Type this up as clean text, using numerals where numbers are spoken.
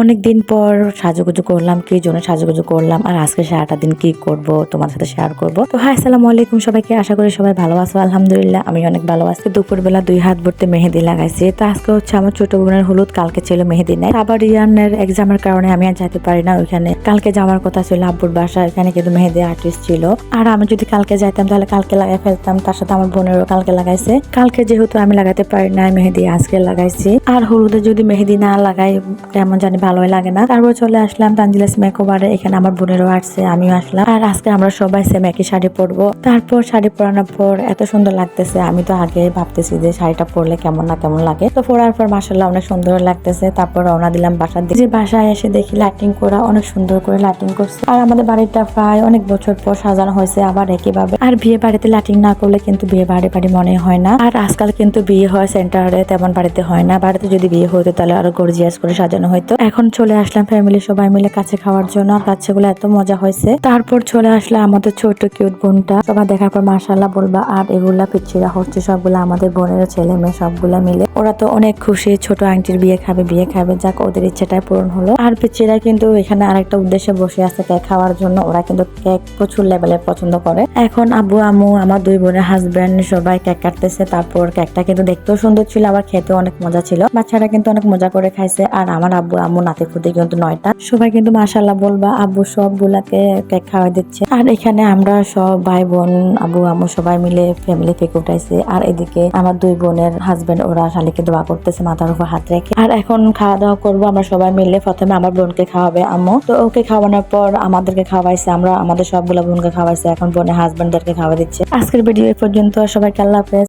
অনেকদিন পর সাজুগুজু করলাম, কি জন্য সাজুগুজু করলাম আর আজকে সারাটা দিন কি করব তোমার সাথে শেয়ার করব। তো হাই, আসসালামু আলাইকুম সবাইকে, আশা করি সবাই ভালো আছো। আলহামদুলিল্লাহ আমি অনেক ভালো আছি। দুপুরবেলা 2 হাত ভর্তি মেহেদি লাগাইছি। তো আজকে হচ্ছে আমার ছোট বোনের হলুদ, কালকে ছিল মেহেদি নাই। আবার রিয়ানের এক্সামের কারণে আমি আর যেতে পারি না ওইখানে। কালকে যাওয়ার কথা ছিল আব্বুর বাসা, এখানে কিন্তু মেহেদি আর্টিস্ট ছিল। আর আমি যদি কালকে যাইতাম তাহলে কালকে লাগাই ফেলতাম। তার সাথে আমার বোনেরও কালকে লাগাইছে। কালকে যেহেতু আমি লাগাতে পারি না মেহেদি, আজকে লাগাইছি। আর হলুদে যদি মেহেদি না লাগাই কেমন জানি ভালোই লাগে না। তারপর চলে আসলাম তানজিলাস মেকওভারে। এখানে আমার বোনেরও আসছে, আমিও আসলাম। আর আজকে আমরা সবাই সেম একই শাড়ি পরবো। তারপর শাড়ি পরানোর পর এত সুন্দর লাগতেছে, আমি তো আগে ভাবতেছি যে শাড়িটা পরলে কেমন না কেমন লাগে। তো পরার পর মাশাআল্লাহ অনেক সুন্দর লাগতেছে। তারপর রওনা দিলাম বাসার দিকে। বাসায় এসে দেখি লাইটিং করা, অনেক সুন্দর করে লাইটিং করছে। আর আমাদের বাড়িটা প্রায় অনেক বছর পর সাজানো হয়েছে আবার একইভাবে। আর বিয়ে বাড়িতে লাইটিং না করলে কিন্তু বিয়ে বাড়ি মনে হয় না। আর আজকাল কিন্তু বিয়ে হয় সেন্টারে, তেমন বাড়িতে হয় না। বাড়িতে যদি বিয়ে হতো তাহলে আরো গর্জিয়াস করে সাজানো হয়তো। এখন চলে আসলাম ফ্যামিলি সবাই মিলে কাছে খাওয়ার জন্য। বাচ্চাগুলো এত মজা হয়েছে। তারপর চলে আসলাম আমাদের ছোট কিউট বোনটা। সবাই দেখার পর মাশাআল্লাহ বলবা। আর এগুলা পিচ্ছিরা হচ্ছে সবগুলা আমাদের বোনের ছেলে মেয়ে, সবগুলা মিলে ওরা তো অনেক খুশি। ছোট আন্টির বিয়ে খাবে, যাক ওদের ইচ্ছেটাই পূরণ হলো। আর পিচ্ছিরা কিন্তু এখানে আরেকটা উদ্দেশ্যে বসে আছে কেক খাওয়ার জন্য। ওরা কিন্তু কেক প্রচুর লেভেলের পছন্দ করে। এখন আব্বু আম্মু আমার 2 বোনের হাজবেন্ড সবাই কেক কাটতেছে। তারপর কেকটা কিন্তু দেখতেও সুন্দর ছিল, আবার খেতেও অনেক মজা ছিল। বাচ্চারা কিন্তু অনেক মজা করে খাইছে। আর আমার আব্বু আম্মু নাতি ফুতি কিন্তু 9টা। সবাই কিন্তু মাশাআল্লাহ বলবা। আব্বু সবগুলাকে কেক খাওয়াই দিচ্ছে। আর এখানে আমরা সব ভাই বোন আব্বু আম্মু সবাই মিলে ফ্যামিলি কেক উঠাইছে। আর এদিকে আমার 2 বোনের হাজবেন্ড ওরা শালিকে দোয়া করতেছে মাথার উপর হাত রেখে। আর এখন খাওয়া দাওয়া করবো আমরা সবাই মিলে। প্রথমে আমার বোনকে খাওয়াবে আম্মু, তো ওকে খাওয়ানোর পর আমাদেরকে খাওয়াইছে। আমরা আমাদের সবগুলা বোনকে খাওয়াইছে, এখন বোনের হাজবেন্ডদেরকে খাওয়া দিচ্ছে। আজকের ভিডিও এই পর্যন্ত। সবাইকে আল্লাহ হাফেজ।